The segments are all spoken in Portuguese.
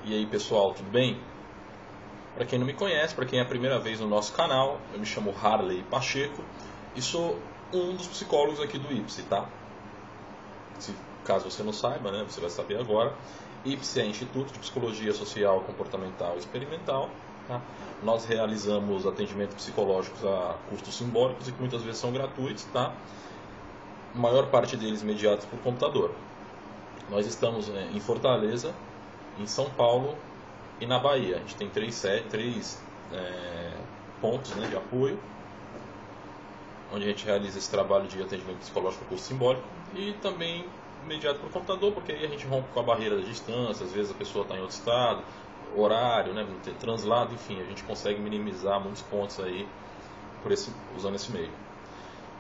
E aí pessoal, tudo bem? Para quem não me conhece, para quem é a primeira vez no nosso canal, eu me chamo Harley Pacheco e sou um dos psicólogos aqui do IPSE, tá? Caso você não saiba, né, você vai saber agora. IPSE é Instituto de Psicologia Social, Comportamental e Experimental. Tá? Nós realizamos atendimento psicológicos a custos simbólicos e que muitas vezes são gratuitos, tá? A maior parte deles mediados por computador. Nós estamos em Fortaleza, em São Paulo e na Bahia. A gente tem três pontos, né, de apoio, onde a gente realiza esse trabalho de atendimento psicológico a custo simbólico e também mediado por computador, porque aí a gente rompe com a barreira da distância, às vezes a pessoa está em outro estado, horário, né, translado, enfim, a gente consegue minimizar muitos pontos aí usando esse meio.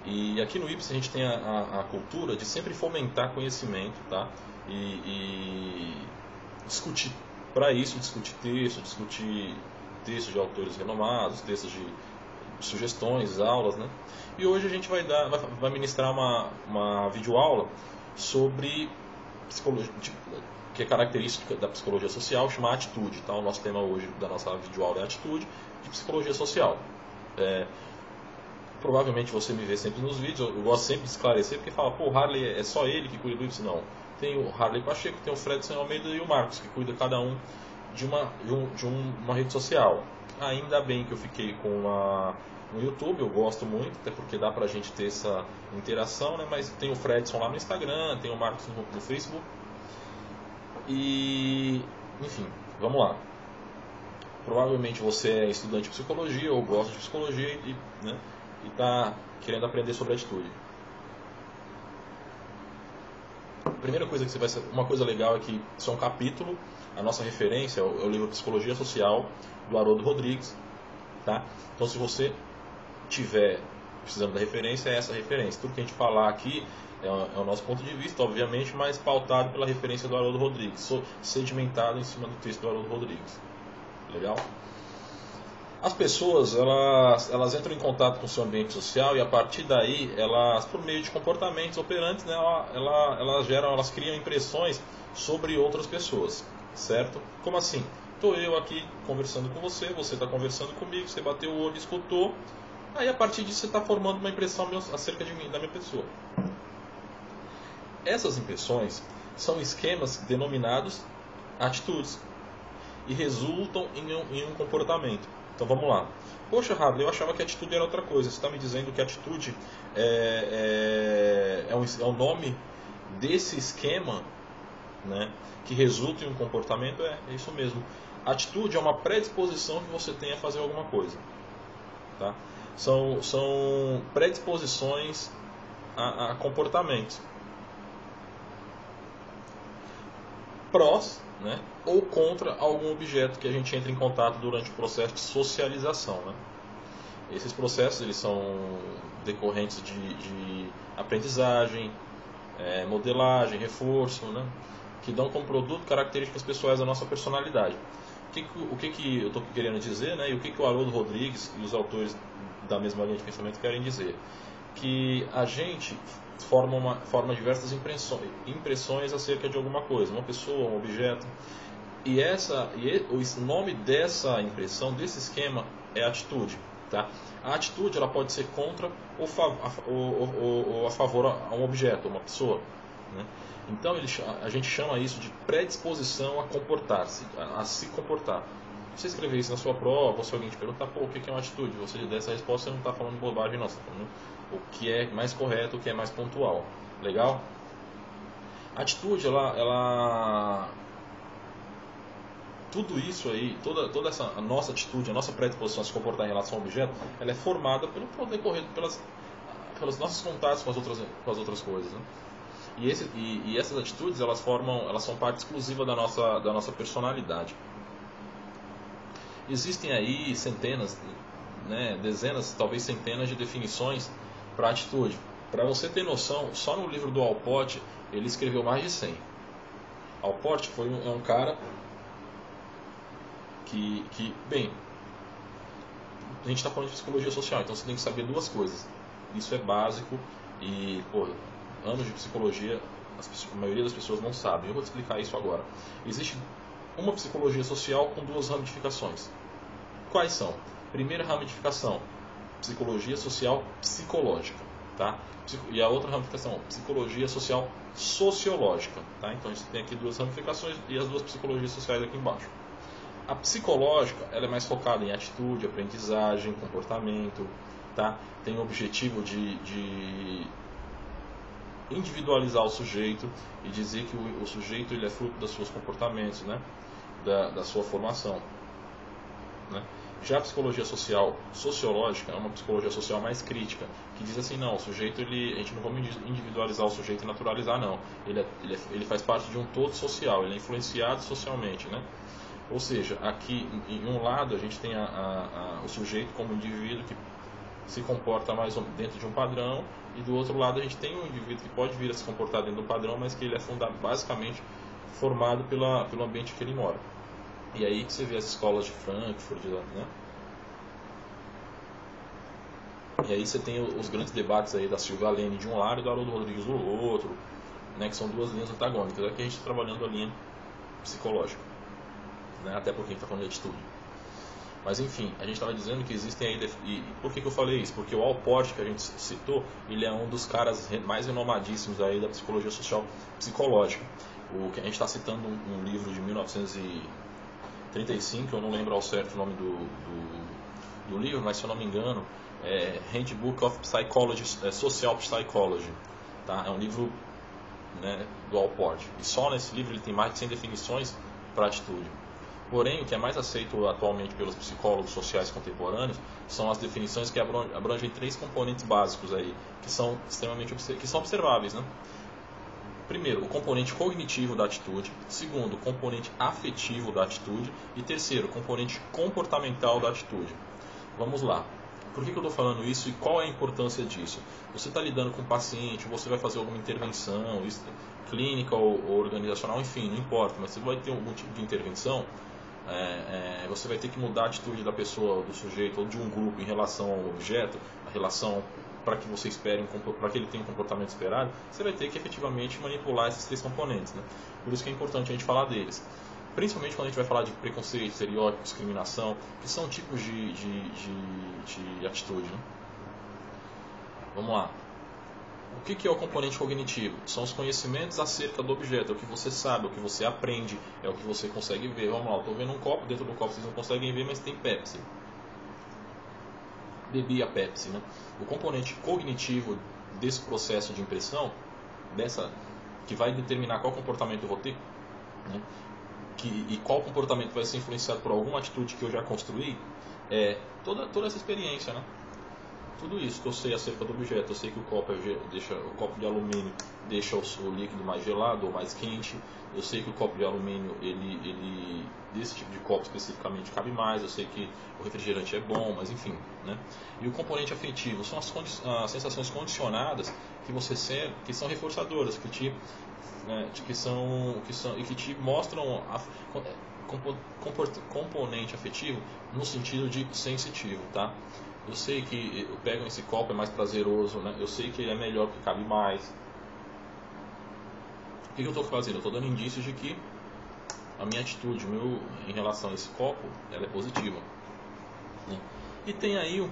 E aqui no IPSE a gente tem a cultura de sempre fomentar conhecimento, tá? E discutir, para isso, discutir textos de autores renomados, textos de sugestões, aulas, né? E hoje a gente vai ministrar uma videoaula sobre psicologia, que é característica da psicologia social, chama atitude, tá? O nosso tema hoje da nossa videoaula é atitude de psicologia social. Provavelmente você me vê sempre nos vídeos, eu gosto sempre de esclarecer, porque fala, pô, o Harley é só ele que cuida do IPSE? Não. Tem o Harley Pacheco, tem o Fredson Almeida e o Marcos, que cuida cada um de uma rede social. Ainda bem que eu fiquei com no YouTube, eu gosto muito, até porque dá pra gente ter essa interação, né? Mas tem o Fredson lá no Instagram, tem o Marcos no Facebook. E, enfim, vamos lá. Provavelmente você é estudante de psicologia ou gosta de psicologia e está querendo aprender sobre atitude. A primeira coisa que você vai saber, uma coisa legal é que isso é um capítulo, a nossa referência é o livro Psicologia Social, do Haroldo Rodrigues, tá? Então se você tiver precisando da referência, é essa referência. Tudo que a gente falar aqui é o nosso ponto de vista, obviamente, mas pautado pela referência do Haroldo Rodrigues, sedimentado em cima do texto do Haroldo Rodrigues. Legal? As pessoas, elas entram em contato com o seu ambiente social e a partir daí, elas, por meio de comportamentos operantes, né, elas criam impressões sobre outras pessoas, certo? Como assim? Estou eu aqui conversando com você está conversando comigo, você bateu o olho, escutou, aí a partir disso você está formando uma impressão acerca de mim, da minha pessoa. Essas impressões são esquemas denominados atitudes e resultam em um comportamento. Então vamos lá. Poxa, Harley, eu achava que atitude era outra coisa. Você está me dizendo que atitude é o nome desse esquema, né, que resulta em um comportamento? É isso mesmo. Atitude é uma predisposição que você tem a fazer alguma coisa. Tá? São predisposições a comportamentos. Prós, né, ou contra algum objeto que a gente entra em contato durante o processo de socialização, né? Esses processos eles são decorrentes de aprendizagem, modelagem, reforço, né, que dão como produto características pessoais da nossa personalidade. O que eu estou querendo dizer, né, e o que o Haroldo Rodrigues e os autores da mesma linha de pensamento querem dizer? Que a gente forma diversas impressões acerca de alguma coisa, uma pessoa, um objeto, e o nome dessa impressão, desse esquema, é atitude. Tá? A atitude ela pode ser contra ou a favor a um objeto, a uma pessoa, né? Então a gente chama isso de predisposição a comportar-se, a se comportar. Se você escrever isso na sua prova, ou se alguém te perguntar, pô, o que é uma atitude? Você der essa resposta, você não está falando bobagem, não, você está falando o que é mais correto, o que é mais pontual. Legal? A atitude, tudo isso aí, toda essa a nossa atitude, a nossa predisposição a se comportar em relação ao objeto, ela é formada pelo decorrer, pelos nossos contatos com as outras coisas, né? E essas atitudes, elas são parte exclusiva da nossa personalidade. Existem aí centenas, né, dezenas, talvez centenas de definições para atitude. Para você ter noção, só no livro do Alport ele escreveu mais de 100. Alport é um cara que, bem, a gente está falando de psicologia social, então você tem que saber duas coisas. Isso é básico e, anos de psicologia, a maioria das pessoas não sabe. Eu vou te explicar isso agora. Existem uma psicologia social com duas ramificações. Quais são? Primeira ramificação, psicologia social psicológica, tá? E a outra ramificação, psicologia social sociológica, tá? Então a gente tem aqui duas ramificações e as duas psicologias sociais aqui embaixo. A psicológica, ela é mais focada em atitude, aprendizagem, comportamento, tá? Tem o objetivo de individualizar o sujeito e dizer que o sujeito ele é fruto dos seus comportamentos, né? Da sua formação, né? Já a psicologia social sociológica é uma psicologia social mais crítica, que diz assim, não, o sujeito, a gente não vamos individualizar o sujeito e naturalizar, não. Ele faz parte de um todo social, ele é influenciado socialmente, né? Ou seja, aqui em um lado a gente tem o sujeito como indivíduo que se comporta mais dentro de um padrão, e do outro lado a gente tem um indivíduo que pode vir a se comportar dentro do padrão, mas que ele é basicamente formado pelo ambiente que ele mora. E aí que você vê as escolas de Frankfurt, né? E aí você tem os grandes debates aí da Silvia Lane de um lado e do Haroldo Rodrigues do outro, né? Que são duas linhas antagônicas. Aqui a gente está trabalhando a linha psicológica, né? Até porque a gente está falando de atitude. Mas enfim, a gente estava dizendo que existem aí... E por que eu falei isso? Porque o Allport, que a gente citou, ele é um dos caras mais renomadíssimos aí da psicologia social psicológica. O que a gente está citando um livro de 1935, eu não lembro ao certo o nome do livro, mas se eu não me engano, é Handbook of Psychology, Social Psychology, tá? É um livro, né, do Allport. E só nesse livro ele tem mais de 100 definições para atitude. Porém, o que é mais aceito atualmente pelos psicólogos sociais contemporâneos são as definições que abrangem 3 componentes básicos aí, que são observáveis, né? Primeiro, o componente cognitivo da atitude. Segundo, o componente afetivo da atitude. E terceiro, o componente comportamental da atitude. Vamos lá. Por que eu estou falando isso e qual é a importância disso? Você está lidando com um paciente, você vai fazer alguma intervenção clínica ou organizacional, enfim, não importa, mas você vai ter algum tipo de intervenção, você vai ter que mudar a atitude da pessoa, do sujeito ou de um grupo em relação ao objeto, a relação para que você espere, para que ele tenha um comportamento esperado, você vai ter que efetivamente manipular esses 3 componentes, né? Por isso que é importante a gente falar deles. Principalmente quando a gente vai falar de preconceito, estereótipo, discriminação, que são tipos de atitude, né? Vamos lá. O que é o componente cognitivo? São os conhecimentos acerca do objeto, é o que você sabe, é o que você aprende, é o que você consegue ver. Vamos lá, eu estou vendo um copo, dentro do copo vocês não conseguem ver, mas tem Pepsi. Bebi a Pepsi, né? O componente cognitivo desse processo de impressão, que vai determinar qual comportamento eu vou ter, né? E qual comportamento vai ser influenciado por alguma atitude que eu já construí, toda essa experiência, né? Tudo isso que eu sei acerca do objeto. Eu sei que o copo de alumínio deixa o líquido mais gelado ou mais quente. Eu sei que o copo de alumínio, desse tipo de copo especificamente, cabe mais. Eu sei que o refrigerante é bom, mas enfim, né? E o componente afetivo são as sensações condicionadas que são reforçadoras, que te mostram componente afetivo no sentido de sensitivo, tá? Eu sei que eu pego esse copo, é mais prazeroso, né? Eu sei que ele é melhor porque cabe mais. O que eu estou fazendo? Eu estou dando indícios de que a minha atitude em relação a esse copo, ela é positiva, né? E tem aí um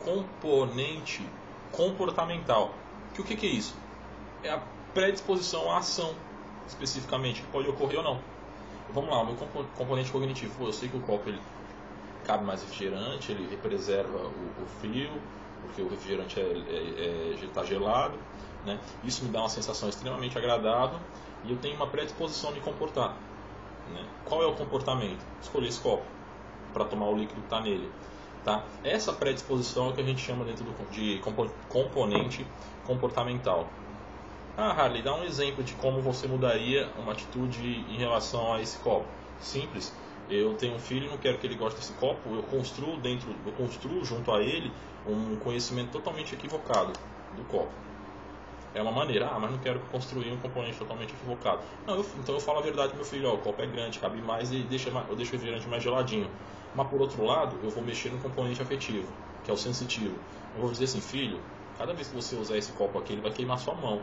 componente comportamental. O que é isso? É a predisposição à ação, especificamente, que pode ocorrer ou não. Vamos lá, o meu componente cognitivo. Eu sei que o copo cabe mais refrigerante, ele preserva o frio, porque o refrigerante está gelado, né? Isso me dá uma sensação extremamente agradável e eu tenho uma predisposição de me comportar, né? Qual é o comportamento? Escolher esse copo para tomar o líquido que está nele, tá? Essa predisposição é o que a gente chama dentro de componente comportamental. Harley, dá um exemplo de como você mudaria uma atitude em relação a esse copo. Simples. Eu tenho um filho e não quero que ele goste desse copo, eu construo junto a ele um conhecimento totalmente equivocado do copo. É uma maneira, mas não quero construir um componente totalmente equivocado. Não, então eu falo a verdade pro meu filho, o copo é grande, cabe mais e eu deixo o refrigerante mais geladinho. Mas por outro lado, eu vou mexer no componente afetivo, que é o sensitivo. Eu vou dizer assim, filho, cada vez que você usar esse copo aqui, ele vai queimar sua mão,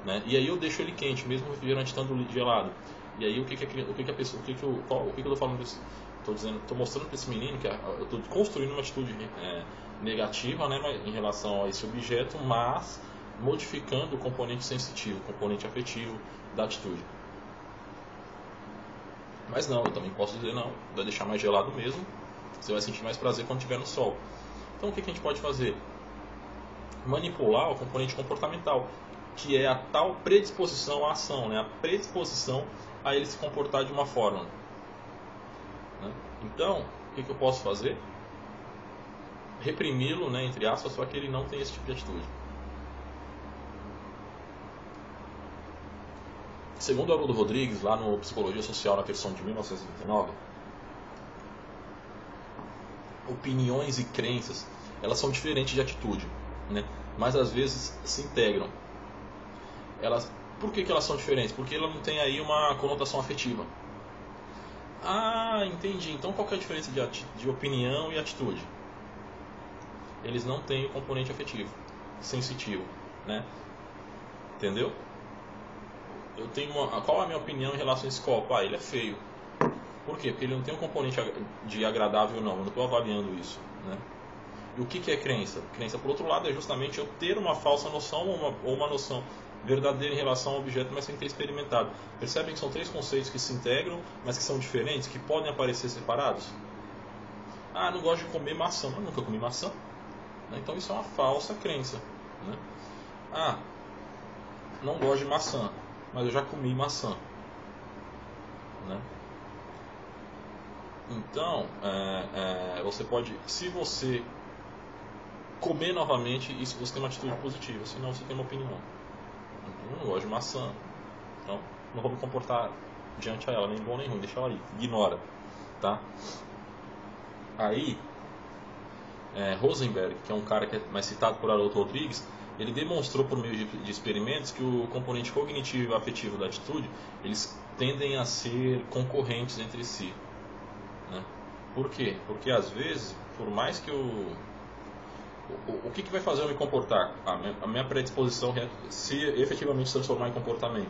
né? E aí eu deixo ele quente, mesmo o refrigerante estando gelado. E aí o que a pessoa, o que eu estou falando disso? Estou mostrando para esse menino que eu estou construindo uma atitude negativa, né, em relação a esse objeto, mas modificando o componente sensitivo, o componente afetivo da atitude. Mas não, eu também posso dizer não, vai deixar mais gelado mesmo, você vai sentir mais prazer quando estiver no sol. Então o que a gente pode fazer? Manipular o componente comportamental, que é a tal predisposição à ação, né? A predisposição a ele se comportar de uma forma. Né? Então, o que eu posso fazer? Reprimi-lo, né, entre aspas, para que ele não tenha esse tipo de atitude. Segundo Haroldo Rodrigues, lá no Psicologia Social, na versão de 1929, opiniões e crenças, elas são diferentes de atitude, né? Mas às vezes se integram. Por que elas são diferentes? Porque ela não tem aí uma conotação afetiva. Ah, entendi. Então qual que é a diferença de opinião e atitude? Eles não têm o componente afetivo, sensitivo, né? Entendeu? Qual é a minha opinião em relação a esse copo? Ah, ele é feio. Por quê? Porque ele não tem um componente de agradável ou não. Eu não estou avaliando isso, né? E o que é crença? Crença, por outro lado, é justamente eu ter uma falsa noção ou uma noção verdadeira em relação ao objeto, mas sem ter experimentado. Percebem que são três conceitos que se integram, mas que são diferentes, que podem aparecer separados? Ah, não gosto de comer maçã. Eu nunca comi maçã. Então isso é uma falsa crença, né? Ah, não gosto de maçã, mas eu já comi maçã, né? Então, você pode, se você comer novamente, isso você tem uma atitude positiva, senão você tem uma opinião. Eu não gosto de maçã, então não vou me comportar diante a ela, nem bom nem ruim, deixa ela aí, ignora, tá? Aí, Rosenberg, que é um cara que é mais citado por Haroldo Rodrigues, ele demonstrou por meio de experimentos que o componente cognitivo e afetivo da atitude, eles tendem a ser concorrentes entre si, né? Por quê? Porque às vezes, por mais que o que vai fazer eu me comportar? A minha predisposição se efetivamente se transformar em comportamento.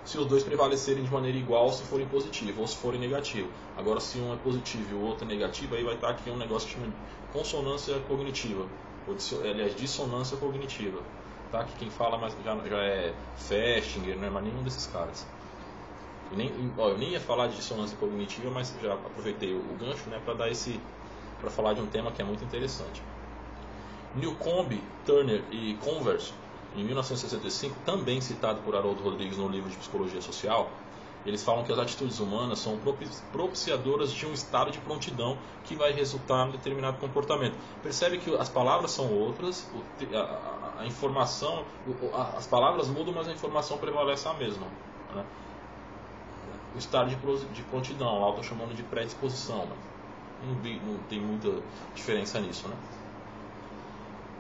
Se os dois prevalecerem de maneira igual, se forem positivo ou se forem negativo. Agora, se um é positivo e o outro é negativo, aí vai estar aqui um negócio que chama de consonância cognitiva, ou aliás, dissonância cognitiva, tá? Que quem fala mais já é Festinger, não é mais nenhum desses caras. Eu nem ia falar de dissonância cognitiva, mas já aproveitei o gancho, né, para falar de um tema que é muito interessante. Newcombe, Turner e Converse, em 1965, também citado por Haroldo Rodrigues no livro de Psicologia Social, eles falam que as atitudes humanas são propiciadoras de um estado de prontidão que vai resultar em determinado comportamento. Percebe que as palavras são outras, a informação, as palavras mudam, mas a informação prevalece a mesma, né? O estado de prontidão, lá eu estou chamando de predisposição, mas não tem muita diferença nisso, né?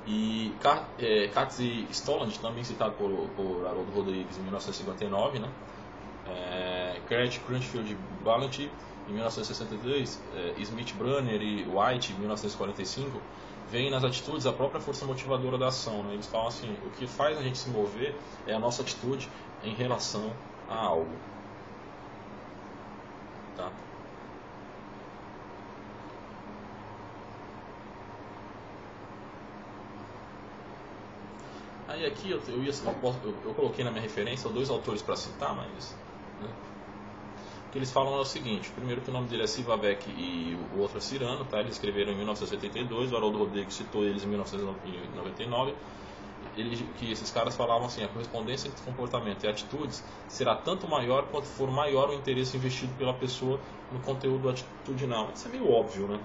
E Katz e Stolland, também citado por Haroldo Rodrigues em 1959, né? Crunchfield e Ballantyne em 1962, Smith, Brunner e White em 1945, veem nas atitudes a própria força motivadora da ação, né? Eles falam assim, o que faz a gente se mover é a nossa atitude em relação a algo, tá? Aí aqui eu coloquei na minha referência dois autores para citar, mas, né, o que eles falam é o seguinte: primeiro, que o nome dele é Sivavec e o outro é Cyrano, tá? Eles escreveram em 1982, o Haroldo Rodrigues citou eles em 1999, que esses caras falavam assim: a correspondência entre comportamento e atitudes será tanto maior quanto for maior o interesse investido pela pessoa no conteúdo atitudinal. Isso é meio óbvio, né?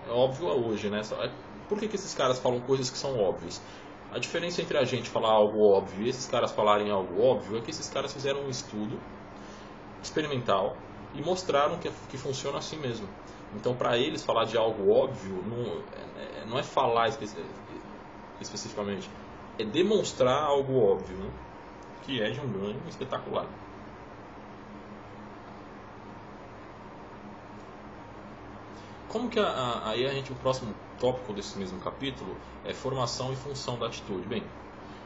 É óbvio hoje, né? Por que esses caras falam coisas que são óbvias? A diferença entre a gente falar algo óbvio e esses caras falarem algo óbvio é que esses caras fizeram um estudo experimental e mostraram que funciona assim mesmo. Então, para eles, falar de algo óbvio não é falar especificamente, é demonstrar algo óbvio, né? Que é de um ganho espetacular. Como que aí o próximo tópico desse mesmo capítulo é formação e função da atitude? Bem,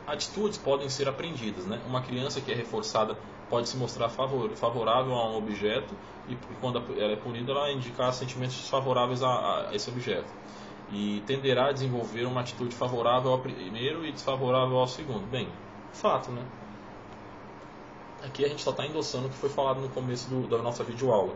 Atitudes podem ser aprendidas, né? Uma criança que é reforçada pode se mostrar favorável a um objeto e quando ela é punida, ela indicar sentimentos desfavoráveis a esse objeto. E tenderá a desenvolver uma atitude favorável ao primeiro e desfavorável ao segundo. Bem, fato, né? Aqui a gente só está endossando o que foi falado no começo da nossa videoaula.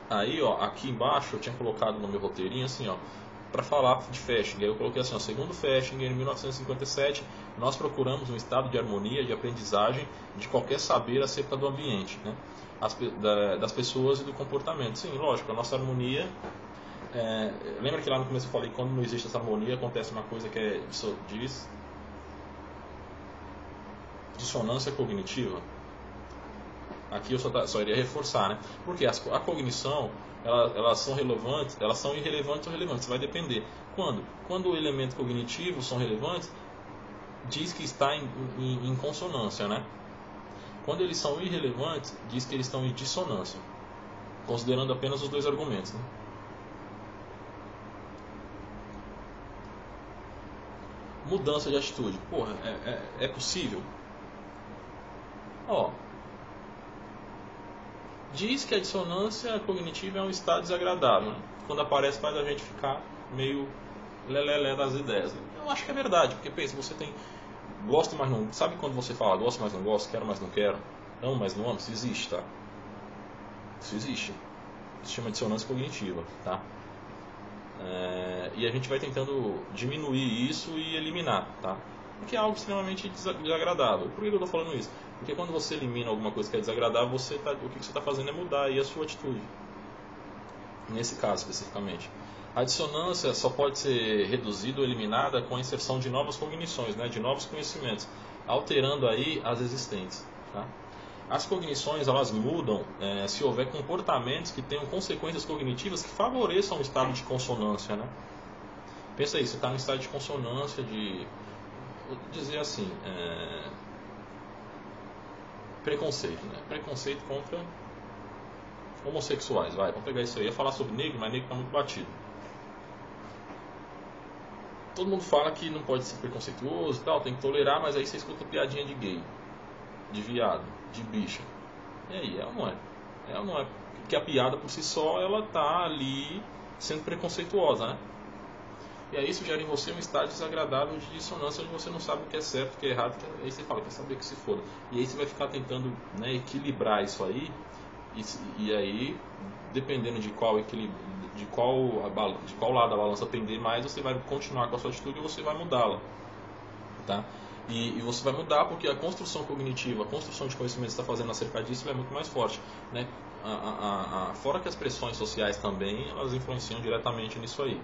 Aí, ó, aqui embaixo eu tinha colocado no meu roteirinho assim, ó, para falar de Festinger. Eu coloquei assim, ó, segundo Festinger, em 1957, nós procuramos um estado de harmonia, de aprendizagem de qualquer saber acerca do ambiente, né? Das pessoas e do comportamento. Sim, lógico, a nossa harmonia... lembra que lá no começo eu falei que quando não existe essa harmonia, acontece uma coisa que é dissonância cognitiva. Aqui eu só iria reforçar, né? Porque a cognição, elas são relevantes, elas são irrelevantes ou relevantes, vai depender. Quando o elemento cognitivo são relevantes, diz que está em consonância, né? Quando eles são irrelevantes, diz que eles estão em dissonância, considerando apenas os dois argumentos, né? Mudança de atitude, porra, é possível? Ó, diz que a dissonância cognitiva é um estado desagradável, né? Quando aparece faz a gente ficar meio lelé das ideias, né? Eu acho que é verdade, porque pensa, você tem gosto, mas não... Sabe quando você fala gosto, mas não gosto, quero, mas não quero, amo, mas não amo? Isso existe, tá? Isso existe. Isso se chama dissonância cognitiva, tá? E a gente vai tentando diminuir isso e eliminar, tá? Porque é algo extremamente desagradável. Por que eu estou falando isso? Porque quando você elimina alguma coisa que é desagradável, o que você está fazendo é mudar aí a sua atitude. Nesse caso especificamente. A dissonância só pode ser reduzida ou eliminada com a inserção de novas cognições, né, de novos conhecimentos, alterando aí as existentes. Tá? As cognições elas mudam se houver comportamentos que tenham consequências cognitivas que favoreçam o estado de consonância. Né? Pensa aí, você está no estado de consonância vou dizer assim, preconceito, né? Preconceito contra homossexuais, vamos pegar isso aí. Eu ia falar sobre negro, mas negro está muito batido. Todo mundo fala que não pode ser preconceituoso e tal, tem que tolerar, mas aí você escuta piadinha de gay, de viado, de bicha. E aí, é ou não é? É ou não é? Porque a piada por si só, ela tá ali sendo preconceituosa, né? E aí isso gera em você um estado desagradável de dissonância, onde você não sabe o que é certo, o que é errado, aí você fala, quer saber que se foda. E aí você vai ficar tentando, né, equilibrar isso aí, e aí, dependendo de qual lado a balança pender mais, você vai continuar com a sua atitude ou você vai mudá-la. Tá? E você vai mudar porque a construção cognitiva, a construção de conhecimento que você está fazendo acerca disso é muito mais forte. Né? Fora que as pressões sociais também, elas influenciam diretamente nisso aí.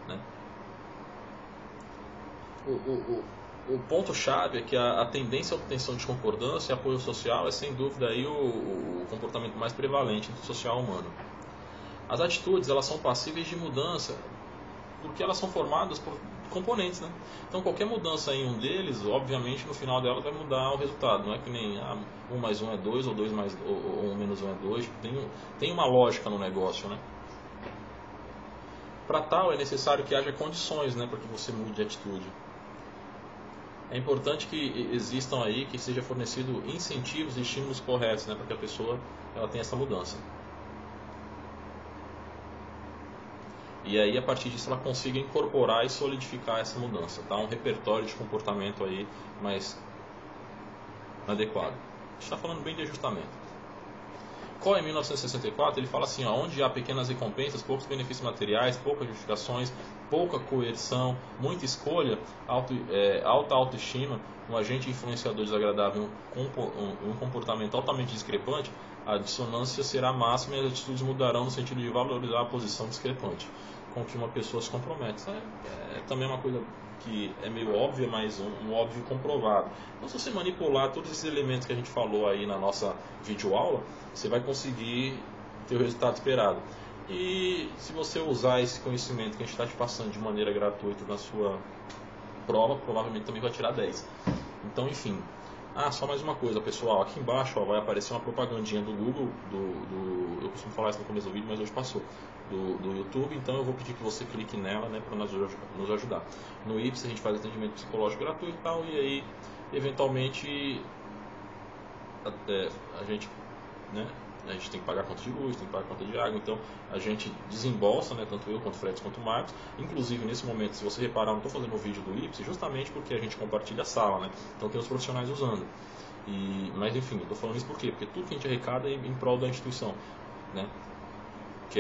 Né? O ponto-chave é que a tendência à obtenção de concordância e apoio social é sem dúvida aí o comportamento mais prevalente do social humano. As atitudes elas são passíveis de mudança porque elas são formadas por componentes, né? Então qualquer mudança em um deles, obviamente no final dela vai mudar o resultado. Não é que nem 1 mais 1 é 2 ou 2 mais ou 1 menos 1 é 2. Tem uma lógica no negócio, né? Para tal é necessário que haja condições, né, para que você mude de atitude. É importante que existam aí, que seja fornecido incentivos e estímulos corretos, né, para que a pessoa ela tenha essa mudança. E aí, a partir disso, ela consiga incorporar e solidificar essa mudança. Tá? Um repertório de comportamento aí mais adequado. A gente está falando bem de ajustamento. Cohen, em 1964, ele fala assim, ó, onde há pequenas recompensas, poucos benefícios materiais, poucas justificações, pouca coerção, muita escolha, alta autoestima, um agente influenciador desagradável, um comportamento altamente discrepante, a dissonância será máxima e as atitudes mudarão no sentido de valorizar a posição discrepante com que uma pessoa se compromete. É também uma coisa que é meio óbvia, mas um óbvio comprovado. Então, se você manipular todos esses elementos que a gente falou aí na nossa videoaula, você vai conseguir ter o resultado esperado. E se você usar esse conhecimento que a gente está te passando de maneira gratuita na sua prova, provavelmente também vai tirar 10. Então, enfim, Ah, só mais uma coisa, pessoal, aqui embaixo ó, vai aparecer uma propagandinha do Google, eu costumo falar isso no começo do vídeo, mas hoje passou, do YouTube, então eu vou pedir que você clique nela, né, para nos ajudar. No IPS a gente faz atendimento psicológico gratuito e tal, e aí, eventualmente, a gente, né, a gente tem que pagar conta de luz, tem que pagar conta de água, então a gente desembolsa, né, tanto eu quanto o Fred quanto o Marcos. Inclusive nesse momento, se você reparar, eu não estou fazendo o vídeo do IPS justamente porque a gente compartilha a sala, né, então tem os profissionais usando. Mas enfim, eu estou falando isso por quê? Porque tudo que a gente arrecada é em prol da instituição, né, que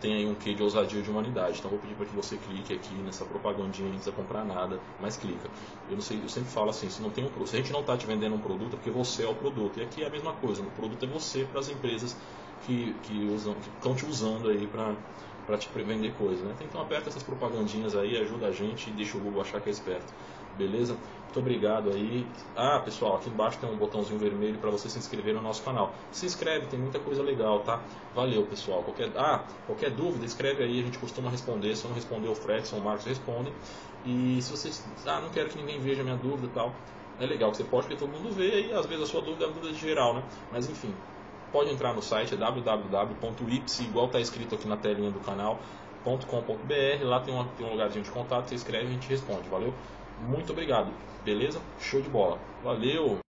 tem aí um quê de ousadia e de humanidade. Então eu vou pedir para que você clique aqui nessa propagandinha, não precisa comprar nada, mas clica. Eu não sei, eu sempre falo assim, se a gente não está te vendendo um produto, é porque você é o produto. E aqui é a mesma coisa, o produto é você para as empresas que estão te usando aí para te vender coisa, né? Então aperta essas propagandinhas aí, ajuda a gente e deixa o Google achar que é esperto. Beleza? Muito obrigado aí. Ah, pessoal, aqui embaixo tem um botãozinho vermelho para você se inscrever no nosso canal. Se inscreve, tem muita coisa legal, tá? Valeu, pessoal. Qualquer dúvida, escreve aí, a gente costuma responder. Se eu não responder, o Fred, o Marcos respondem. E se vocês, não quero que ninguém veja minha dúvida e tal, é legal que você pode, porque todo mundo vê e às vezes a sua dúvida é a dúvida de geral, né? Mas enfim, pode entrar no site, é www.ips, igual está escrito aqui na telinha do canal, .com.br, lá tem um lugarzinho de contato, você escreve e a gente responde, valeu? Muito obrigado, beleza? Show de bola, valeu!